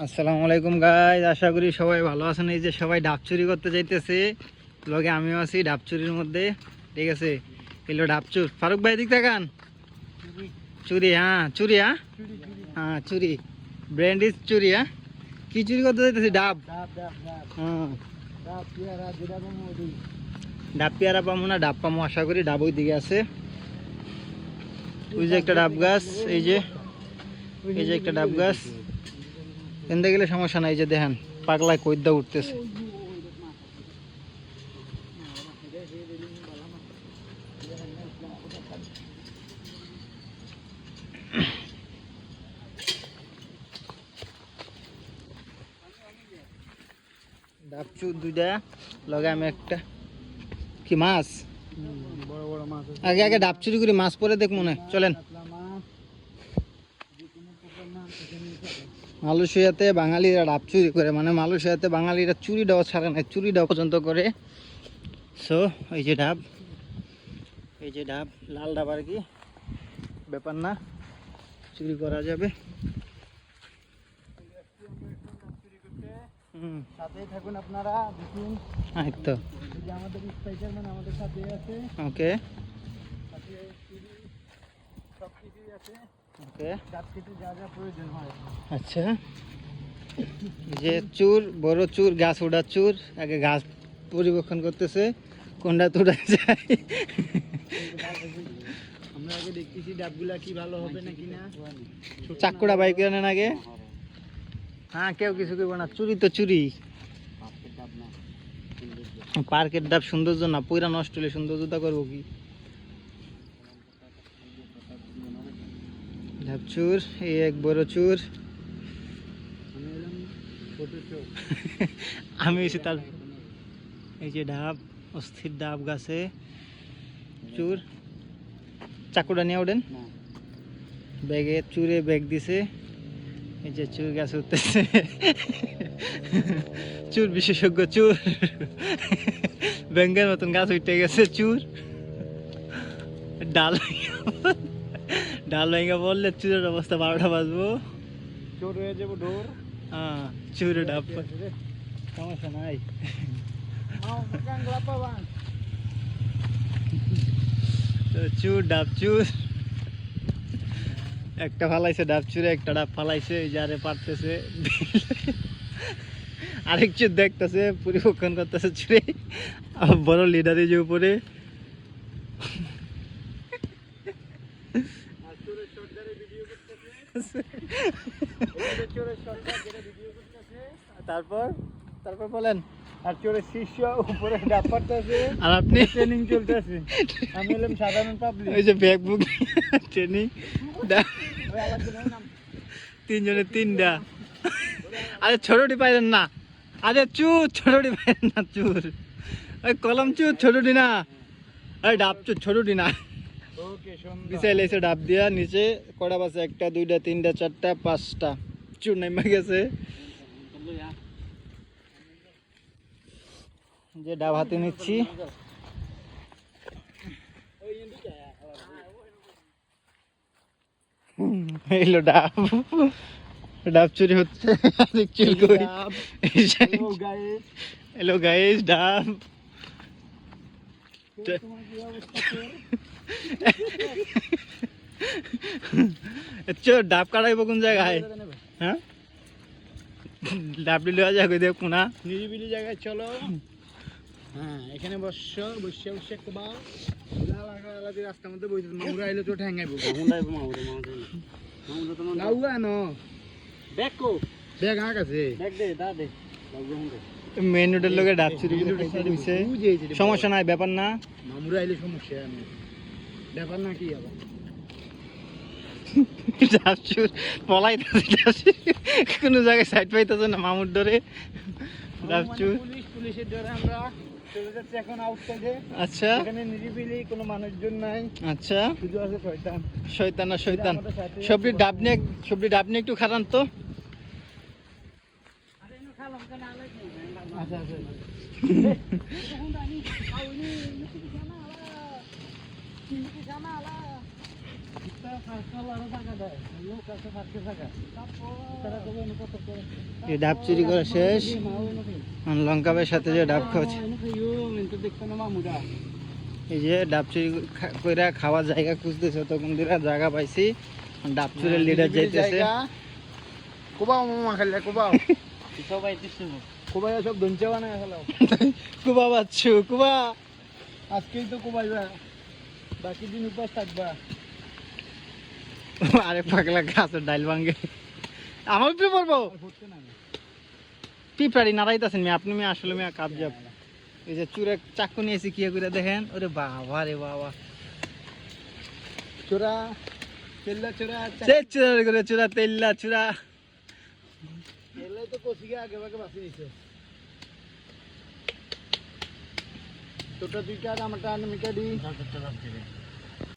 আসসালামু আলাইকুম গাইস, আশা করি সবাই ভালো আছেন। এই যে সবাই ডাব চুরি করতে যাইতেছে, লগে আমিও আছি ডাব চুরির মধ্যে। ঠিক আছে, এলো ডাব চুর। ফারুক ভাই দিক তাকান। চুরি, হ্যাঁ চুরি, হ্যাঁ হ্যাঁ চুরি, ব্র্যান্ড ইজ চুরি। হ্যাঁ কি চুরি করতে যাইতেছি? ডাব। হ্যাঁ ডাব পেয়ারা পাবো না, ডাব পাবো আশা করি। ডাব ওই দিকে আছে, ওই যে একটা ডাব গাছ। এই যে একটা ডাব গাছ, এনতে গেলে সমস্যা নাই। যে দেখেন পাগলায় কৈদ্যা উঠতেছে। ডাবচু দুইটা, লগে আমি একটা। কি মাছ? আগে আগে ডাব চুরি করি, মাছ পরে দেখ মনে। চলেন। মালয়েশিয়াতে বাঙালিরা ডাব চুরি করে, মানে মালয়েশিয়াতে বাঙালিরা চুরি ডাব ছাড়ে না, চুরি ডাব পর্যন্ত করে। সো এই যে ডাব, এই যে ডাব, লাল ডাব আর কি, ব্যাপার না, চুরি করা যাবে। সাথেই থাকুন আপনারা, দেখুন। তো আমাদের স্পাইডারম্যান আমাদের সাথে আছে। ওকে, সব কিছুই আছে। ওকে, ডাব খেতে যা যা প্রয়োজন হয়। আচ্ছা, যে চুর, বড় চুর, গাছ ওড়া চুর। আগে গাছ পরিবক্ষণ করতেছে, কোনটা তোড়া যায়। আমরা আগে দেখতেছি ডাবগুলা কি ভালো হবে নাকি না। চাকুড়া বাইক আনেন আগে। হ্যাঁ, কেউ কিছু করবো না, চুরি তো চুরি। পার্কের ডাব সৌন্দর্য না, পুরা নষ্ট হলে সৌন্দর্যতা করবো কি? ডাব চুর, এই এক বড় চুর। আমি এসে তার, এই যে ডাব, অস্থির ডাব গাছে চুর। চাকুটা নিয়ে ওঠেন, ব্যাগে চুরে ব্যাগ দিছে। এই যে চুর গাছ উঠতেছে, চুর বিশেষজ্ঞ চুর, ব্যাঙ্গের মতন গাছ উঠতে গেছে চুর। ডাল ডাল ভেঙে বললে চুরের অবস্থা 12টা বাজবো, চোর হয়ে যাবো ডোর। হ্যাঁ, চুরে ডাব, সমস্যা নাই। চুর, ডাব চুর। একটা ফালাইছে ডাব চুরে, একটা ডাব ফালাইছে, যারে পারতেছে। আরেক চুর দেখতেছে, পরিবক্ষণ করতেছে চুরে। বড় লিডারের যে উপরে। তারপর তারপর বলেন। আর চোরের শীর্ষ উপরে ডাব পারতেছে, আর আপনি ট্রেনিং চলতেছে। আমি হলাম সাধারণ পাবলিক। ওই যে ব্যাগ বুক ট্রেনিং, তিনজনের তিনটা। আরে ছোটটি পাইলেন না, আরে চুর ছোটটি পাইলেন না, চুর ওই কলম চুর, ছোটটি না, ওই ডাব চুর, ছোটটি না। বিছাই লাইছে ডাব দিয়া, নিচে কড়া বাসে 1টা 2টা 3টা 4টা 5টা চুর নেমে গেছে। যে ডাব হাতে নিচ্ছি, এলো ডাব, ডাব চুরি হচ্ছে। হ্যালো গাইস, ডাব। ডাব কাটাইব কোন জায়গায়? হ্যাঁ, ডাবলি লওয়া যায় কই দেখো না, নিরিবিলি জায়গায় চলো। হ্যাঁ, এখানে বসো, বসে বসে কবা রাস্তার মধ্যে বসে। মামুরা আইলে তো ঠ্যাঙ্গাইবো, মেন রোডের লোকে ডাব চুরি হইছে। সমস্যা নাই, ব্যাপার না। মামুরা আইলে সমস্যা, ব্যাপার না কি আবার। ডাব চুর পলাইতেছে, কোনো জায়গায় সাইড পাইতেছে না মামুর ডরে। ডাব চুর, পুলিশের ডরে আমরা চলে যাচ্ছি এখন আউটসাইডে। আচ্ছা, এখানে নিরিবিলি, কোনো মানুষজন নাই। আচ্ছা, শুধু আছে শয়তান। শয়তান না শয়তান। সবরি ডাব নিয়ে একটু খারান তো। আচ্ছা আচ্ছা, এই ডাব চুরি করা শেষ, এখন লঙ্কা ভাইয়ের সাথে যে ডাব খাওয়াচ্ছে। এই যে ডাব চুরি করে খাওয়ার জায়গা খুঁজতেছে, তখন দিরা জায়গা পাইছি, ডাব চুরির লিডার যাইতেছে। কুবাও মামা খেলে কুবাও কুবাই সব ধনচা বানায় খেলাও। কুবা বাচ্চু কুবা, আজকেই তো কুবাইবা, বাকি দিন উপাস থাকবা। আরে পাগলা গাছের ডাইল ভাঙ্গে আমার উপরে পড়বো। পিঁপড়ারি নাড়াইতেছেন মেয়ে আপনি, মেয়ে আসলে মেয়ে কাপ যাব। এই যে চুরে চাকু নিয়েছি কি করে দেখেন, ওরে বাবা রে বাবা, চোরা তেল্লা চোরা চুরা করে চুরা তেল্লা চুরা। তেলে তো কষিকে আগে ভাগে বাঁচি নিছে। তোটা দুইটা আমারটা মিটা দি।